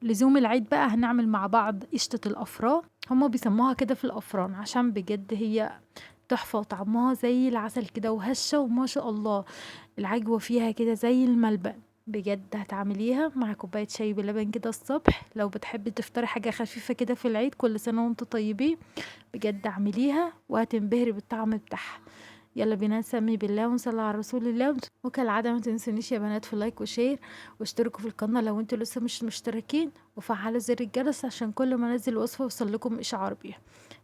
لزوم العيد بقى هنعمل مع بعض قشطة الأفران، هما بيسموها كده في الأفران عشان بجد هي تحفة وطعمها زي العسل كده وهشة وما شاء الله. العجوة فيها كده زي الملبن. بجد هتعمليها مع كوباية شاي بلبن كده الصبح، لو بتحبي تفطري حاجة خفيفة كده في العيد، كل سنة وانتوا طيبين. بجد اعمليها وهتنبهري بالطعم بتاعها. يلا بينا نسمي بالله ونصلي على رسول الله. وكالعادة ما تنسونيش يا بنات في لايك وشير، واشتركوا في القناة لو انتوا لسه مش مشتركين، وفعلوا زر الجرس عشان كل ما انزل وصفة يوصلكم اشعار بيها.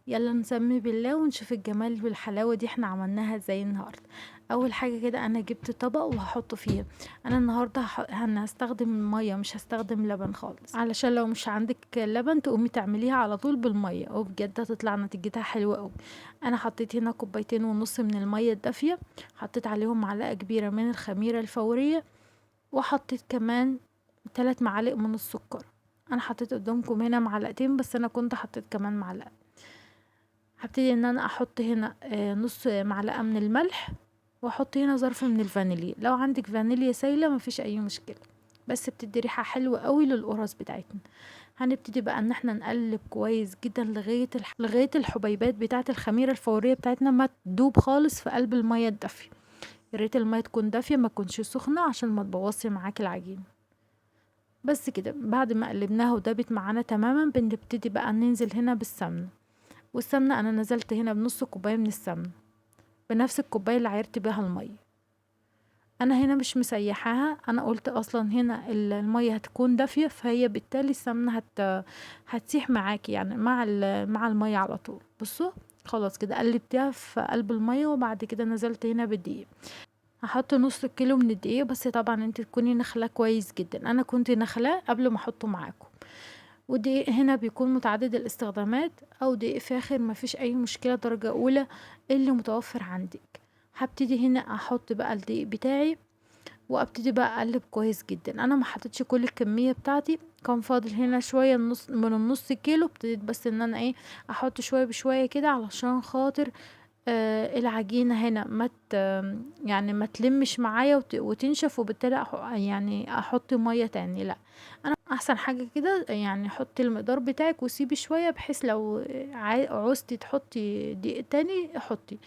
يلا نسمي بالله ونشوف الجمال والحلاوة دي احنا عملناها ازاي النهاردة. اول حاجة كده انا جبت طبق وهحطه فيه. انا النهاردة انا هستخدم مية، مش هستخدم لبن خالص، علشان لو مش عندك لبن تقومي تعمليها على طول بالمية وبجد هتطلع نتيجتها حلوة قوي. انا حطيت هنا كوبايتين ونص من المية الدافية، حطيت عليهم معلقة كبيرة من الخميرة الفورية، وحطيت كمان 3 معالق من السكر. انا حطيت قدامكم هنا معلقتين بس انا كنت حطيت كمان معلقة. هبتدي ان انا احط هنا نص معلقة من الملح، واحط هنا ظرف من الفانيليا. لو عندك فانيليا سايلة مفيش اي مشكلة، بس بتدي ريحة حلوة قوي للقرص بتاعتنا. هنبتدي بقى ان احنا نقلب كويس جدا لغاية الحبيبات بتاعة الخميرة الفورية بتاعتنا ما تدوب خالص في قلب المية الدافية. يا ريت المية تكون دافية ما تكونش سخنة عشان ما تبوظش معاكي العجين. بس كده بعد ما قلبناها ودابت معانا تماما بنبتدي بقى ننزل هنا بالسمنة. والسمنة انا نزلت هنا بنص كوباية من السمنة، بنفس الكوباية اللي عيرت بيها المية. انا هنا مش مسيحاها، انا قلت اصلا هنا المية هتكون دافية، فهي بالتالي السمنة هتسيح معاكي يعني مع المية على طول. بصوا خلاص كده قلبتها في قلب المية، وبعد كده نزلت هنا بالدقيق. هحط نص كيلو من الدقيق، بس طبعا انت تكوني نخلاه كويس جدا، انا كنت نخلاه قبل ما احطه معاكم. والدقيق هنا بيكون متعدد الاستخدامات، او دقيق فاخر مفيش اي مشكلة، درجة اولى اللي متوفر عندك. هبتدي هنا احط بقى الدقيق بتاعي، وابتدي بقى اقلب كويس جدا. انا ما حطيتش كل الكميه بتاعتي، كان فاضل هنا شويه من النص كيلو، ابتديت بس ان انا احط شويه بشويه كده علشان خاطر العجينه هنا يعني ما تلمش معايا وتنشف، وبالتالي يعني احط ميه تاني لا. انا احسن حاجه كده يعني حطي المقدار بتاعك وسيبي شويه، بحيث لو عوزتي تحطي دقيق تاني حطي.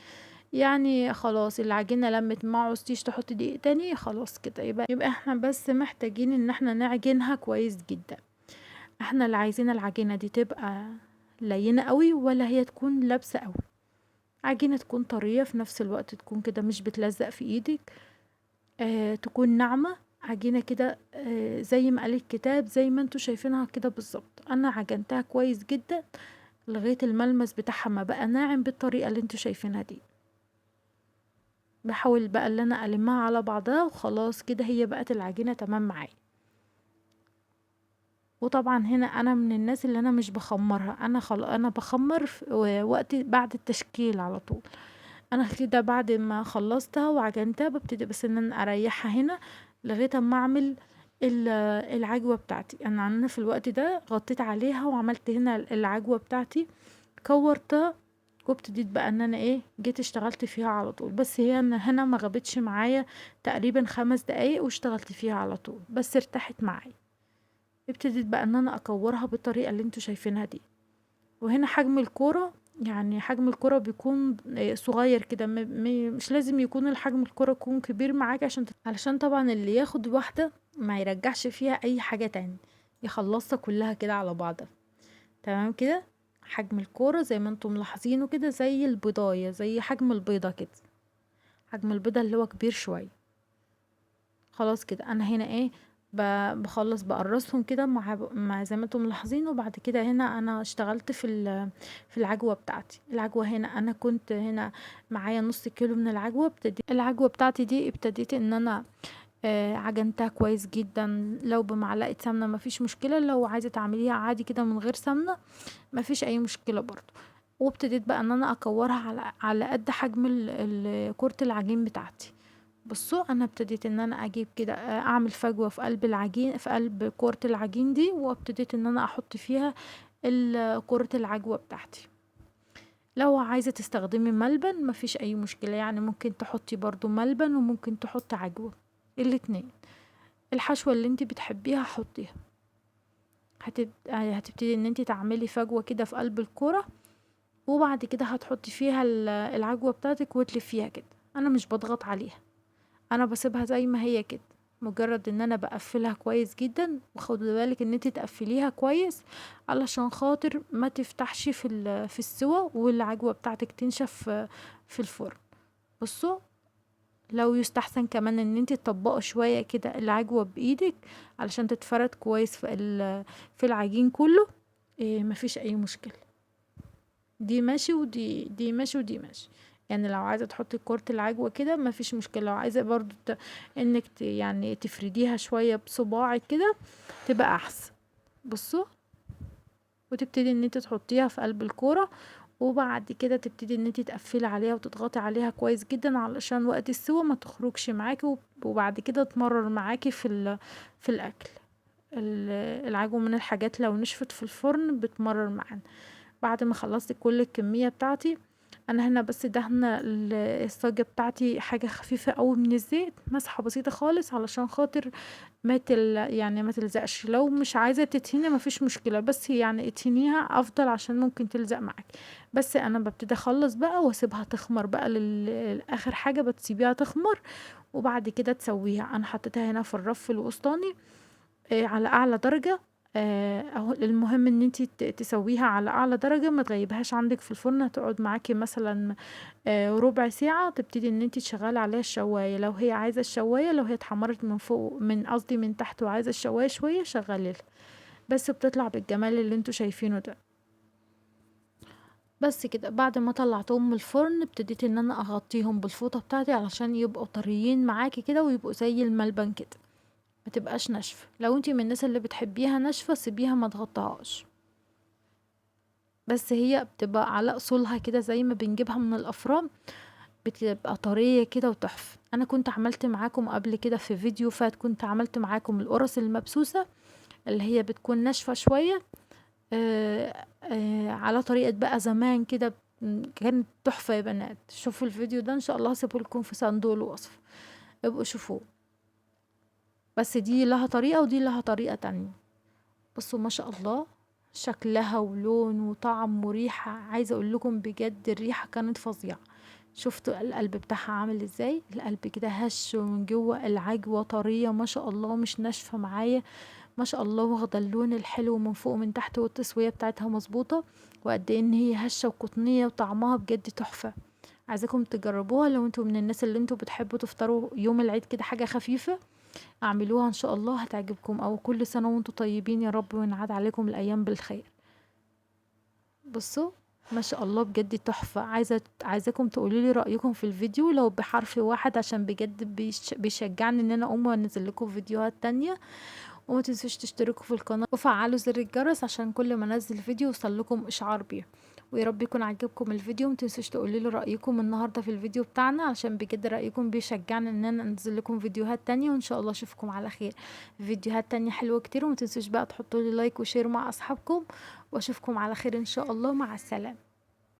يعني خلاص العجينة لمت، ما عوزتيش تحطي دقيق تاني خلاص كده. يبقى احنا بس محتاجين ان احنا نعجنها كويس جدا. احنا اللي عايزين العجينة دي تبقى لينة قوي ولا هي تكون لابسة قوي. عجينة تكون طرية في نفس الوقت، تكون كده مش بتلزق في ايدك، تكون ناعمة. عجينة كده زي ما قال الكتاب، زي ما انتوا شايفينها كده بالظبط. انا عجنتها كويس جدا لغاية الملمس بتاعها ما بقى ناعم بالطريقة اللي انتوا شايفينها دي. بحاول بقى اللي انا المها على بعضها، وخلاص كده هي بقت العجينة تمام معايا. وطبعا هنا انا من الناس اللي انا مش بخمرها، انا بخمر في وقت بعد التشكيل على طول. انا كده بعد ما خلصتها وعجنتها ببتدي بس ان انا اريحها هنا لغايه اما اعمل العجوه بتاعتي. انا في الوقت ده غطيت عليها وعملت هنا العجوه بتاعتي، كورتها، وابتديت بقى ان انا جيت اشتغلت فيها على طول. بس هي هنا ما غابتش معايا تقريبا 5 دقايق واشتغلت فيها على طول، بس ارتاحت معايا. ابتديت بقى ان انا اكورها بالطريقه اللي انتوا شايفينها دي. وهنا حجم الكوره، يعني حجم الكرة بيكون صغير كده، مش لازم يكون الحجم الكرة يكون كبير معاك علشان طبعا اللي ياخد واحدة ما يرجعش فيها اي حاجة تاني، يخلصها كلها كده على بعضها. تمام كده. حجم الكورة زي ما انتم ملاحظينه كده زي البيضاية، زي حجم البيضة كده، حجم البيضة اللي هو كبير شوية. خلاص كده انا هنا بخلص بقرصهم كده مع زي ما انتم ملاحظين. وبعد كده هنا انا اشتغلت في العجوة بتاعتي. العجوة هنا انا كنت هنا معايا نص كيلو من العجوة. العجوة بتاعتي دي ابتديت ان انا عجنتها كويس جدا، لو بمعلقة سمنة مفيش مشكلة، لو عايزة تعمليها عادي كده من غير سمنة مفيش اي مشكلة برضو. وابتديت بقى ان انا اكورها على قد حجم كرة العجين بتاعتي. بصوا انا ابتديت ان انا اجيب كده اعمل فجوة في قلب العجين، في قلب كرة العجين دي، وابتديت ان انا احط فيها كرة العجوة بتاعتي. لو عايزة تستخدمي ملبن مفيش اي مشكلة، يعني ممكن تحطي برضو ملبن وممكن تحطي عجوة، الاتنين. الحشوة اللي انت بتحبيها حطيها. هتبتدي ان انت تعملي فجوة كده في قلب الكرة، وبعد كده هتحطي فيها العجوة بتاعتك وتلفيها كده. انا مش بضغط عليها، انا بسيبها زي ما هي كده، مجرد ان انا بقفلها كويس جدا. وخدي بالك ان انت تقفليها كويس علشان خاطر ما تفتحش في السوا والعجوة بتاعتك تنشف في الفرن. بصوا، لو يستحسن كمان ان انت تطبقي شوية كده العجوة بايدك علشان تتفرد كويس في العجين كله. إيه، مفيش اي مشكلة. دي ماشي ودي ماشي ودي ماشي. يعني لو عايزة تحطي كرة العجوة كده مفيش مشكلة. لو عايزة برضو انك يعني تفرديها شوية بصباعك كده تبقى احسن. بصوا، وتبتدي ان انت تحطيها في قلب الكورة، وبعد كده تبتدي ان انت تقفلي عليها وتضغطي عليها كويس جدا علشان وقت السوا ما تخرجش معاكي، وبعد كده تمرر معاكي في الاكل. العجوة من الحاجات لو نشفت في الفرن بتمرر معانا. بعد ما خلصت كل الكمية بتاعتي، انا هنا بس دهنة الصاجة بتاعتي حاجة خفيفة قوي من الزيت، مسحة بسيطة خالص علشان خاطر يعني ما تلزقش. لو مش عايزة تدهني مفيش مشكلة، بس يعني ادهنيها افضل عشان ممكن تلزق معاك. بس انا ببتدي اخلص بقى واسيبها تخمر بقى لاخر حاجة بتسيبيها تخمر، وبعد كده تسويها. انا حطيتها هنا في الرف الوسطاني على اعلى درجة. اهو المهم ان انتي تسويها على اعلى درجة، ما تغيبهاش عندك في الفرن. هتقعد معاكي مثلا ربع ساعة. تبتدي ان انتي تشغلي عليها الشواية لو هي عايزة الشواية، لو هي اتحمرت من فوق من قصدي من تحت وعايزة الشواية شوية شغليها. بس بتطلع بالجمال اللي انتوا شايفينه ده. بس كده، بعد ما طلعتهم من الفرن ابتديت ان انا اغطيهم بالفوطة بتاعتي علشان يبقوا طريين معاكي كده ويبقوا زي الملبن كده، ما تبقاش ناشفة. لو انتي من الناس اللي بتحبيها ناشفة سيبيها ما تغطيهاش. بس هي بتبقى على اصولها كده زي ما بنجيبها من الافران، بتبقى طرية كده وتحفة. انا كنت عملت معاكم قبل كده في فيديو فات، كنت عملت معاكم القرص المبسوسة اللي هي بتكون ناشفة شوية. على طريقة بقى زمان كده. كانت تحفة يا بنات. شوفوا الفيديو ده ان شاء الله هسيبه لكم في صندوق الوصف، ابقوا شوفوه. بس دي لها طريقة ودي لها طريقة تانية. بصوا ما شاء الله، شكلها ولون وطعم وريحة. عايزة اقول لكم بجد الريحة كانت فظيعة. شفتوا القلب بتاعها عامل ازاي؟ القلب كده هش ومن جوه العجوة طرية ما شاء الله، مش ناشفة معايا ما شاء الله، واخدة اللون الحلو من فوق ومن تحت، والتسوية بتاعتها مظبوطة. وقد ايه ان هي هشة وقطنية وطعمها بجد تحفة. عايزاكم تجربوها لو انتوا من الناس اللي انتوا بتحبوا تفطروا يوم العيد كده حاجة خفيفة. اعملوها ان شاء الله هتعجبكم. او كل سنة وانتوا طيبين يا رب، وينعاد عليكم الايام بالخير. بصوا ما شاء الله بجد تحفة. عايزاكم تقولوا لي رأيكم في الفيديو لو بحرف واحد، عشان بجد بيشجعني ان انا اقوم وانزل لكم فيديوهات تانية. وما تنسوش تشتركوا في القناة وفعلوا زر الجرس عشان كل ما انزل فيديو يوصل لكم اشعار بيه. ويا رب يكون عجبكم الفيديو. ما تنسوش تقولوا لي رايكم النهارده في الفيديو بتاعنا، عشان بجد رايكم بيشجعني ان انا انزل لكم فيديوهات تانية. وان شاء الله اشوفكم على خير في فيديوهات تانية حلوة كتير. وما تنسوش بقى تحطوا لي لايك وشير مع اصحابكم، واشوفكم على خير ان شاء الله. مع السلامة.